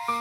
Moi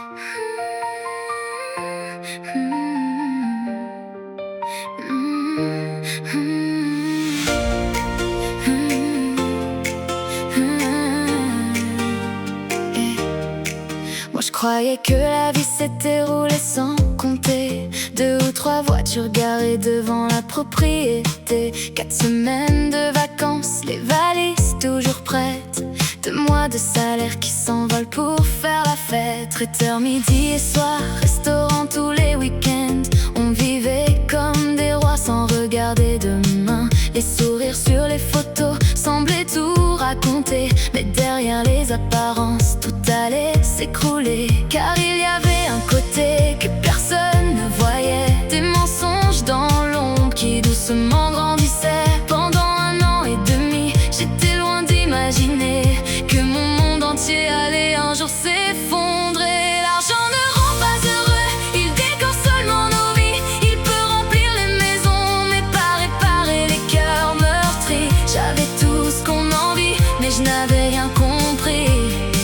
je croyais que la vie s'était roulée sans compter 2 ou 3 voitures garées devant la propriété, 4 semaines de vacances, les valises toujours prêtes, 2 mois de salaire qui s'envolent pour faire la fête. Traiteur midi et soir, restaurant tous les week-ends. On vivait comme des rois sans regarder demain. Les sourires sur les photos semblaient tout raconter, mais derrière les apparences tout allait s'écrouler. Car il y avait un côté que personne ne voyait, des mensonges dans l'ombre qui doucement grandissaient. Pendant 1 an et demi, j'étais loin d'imaginer que mon monde entier allait un jour s'effondrer. L'argent ne rend pas heureux, il décore seulement nos vies. Il peut remplir les maisons, mais pas réparer les cœurs meurtris. J'avais tout ce qu'on envie, mais je n'avais rien compris,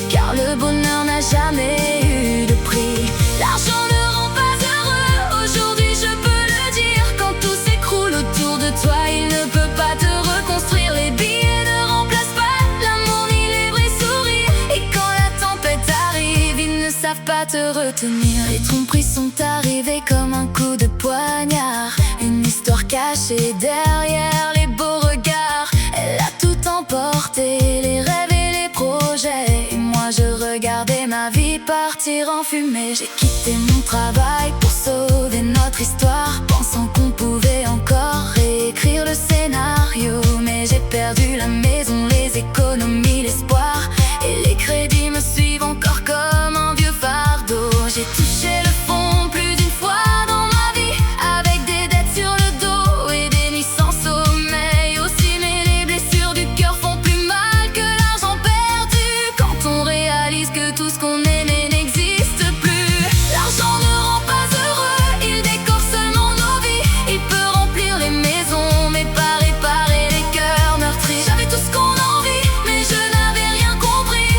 car le bonheur n'a jamais eu de prix. L'argent ne rend pas heureux, aujourd'hui je peux le dire. Quand tout s'écroule autour de toi, il ne peut pas te reconstruire. Les billets ne remplacent pas l'amour ni les vrais sourires. Et quand la tempête arrive, ils ne savent pas te retenir. Les tromperies sont arrivées comme un coup de poignard, une histoire cachée derrière les beaux regards. Elle a tout emporté, les rêves et les projets. Et moi je regardais ma vie partir en fumée. J'ai quitté mon travail pour sauver notre histoire, pensant qu'on pouvait encore réécrire le scénario. Mais j'ai perdu la maison, les économies, l'espoir, et les crédits me suivent encore comme un vieux fardeau. J'ai touché le fond plus d'une fois dans ma vie, avec des dettes sur le dos et des nuits sans sommeil aussi. Mais les blessures du cœur font plus mal que l'argent perdu, quand on réalise que tout ce qu'on aimait n'existe plus. L'argent ne rend pas heureux, il décore seulement nos vies. Il peut remplir les maisons, mais pas réparer les cœurs meurtris. J'avais tout ce qu'on envie, mais je n'avais rien compris,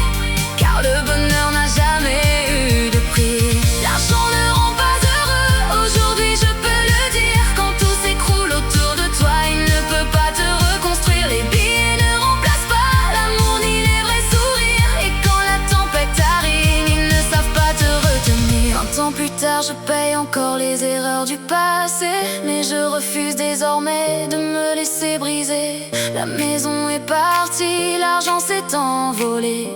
car le bonheur n'a jamais eu de prix. L'argent ne rend pas heureux, aujourd'hui je peux le dire. Quand tout s'écroule autour de toi, il ne peut pas te reconstruire. Les billets ne remplacent pas l'amour ni les vrais sourires. Et quand la tempête arrive, ils ne savent pas te retenir. 20 ans plus tard, je paye encore les erreurs du passé, mais je refuse désormais de me laisser briser. La maison est partie, l'argent s'est envolé,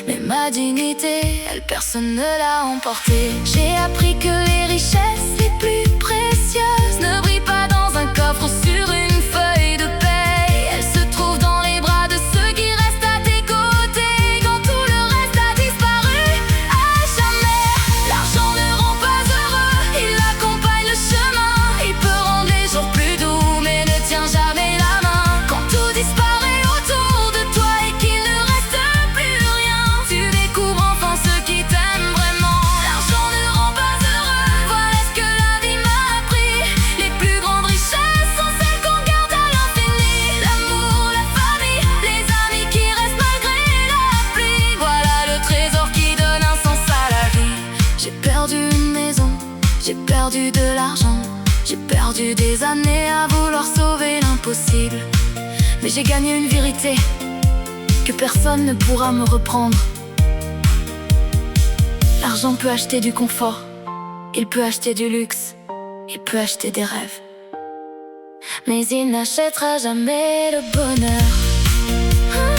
mais ma dignité, elle, personne ne l'a emportée. J'ai appris que les richesses les plus précieuses ne brillent pas dans un coffre ou sur une feuille de paye. Elles se trouvent dans les bras de ceux qui restent à tes côtés, quand tout le reste a disparu à jamais. L'argent ne rend pas heureux, il accompagne le chemin. Il peut rendre les jours plus doux, mais ne tient jamais la main. Quand tout disparaît autour de toi et qu'il ne reste plus rien, tu découvres enfin ceux qui t'aiment vraiment. L'argent ne rend pas heureux, voilà ce que la vie m'a appris. Les plus grandes richesses sont celles qu'on garde à l'infini. L'amour, la famille, les amis qui restent malgré la pluie. Voilà le trésor qui donne un sens à la vie. J'ai perdu une maison, j'ai perdu de l'argent, j'ai perdu des années à vouloir sauver l'impossible. Mais j'ai gagné une vérité que personne ne pourra me reprendre. L'argent peut acheter du confort, il peut acheter du luxe, il peut acheter des rêves, mais il n'achètera jamais le bonheur.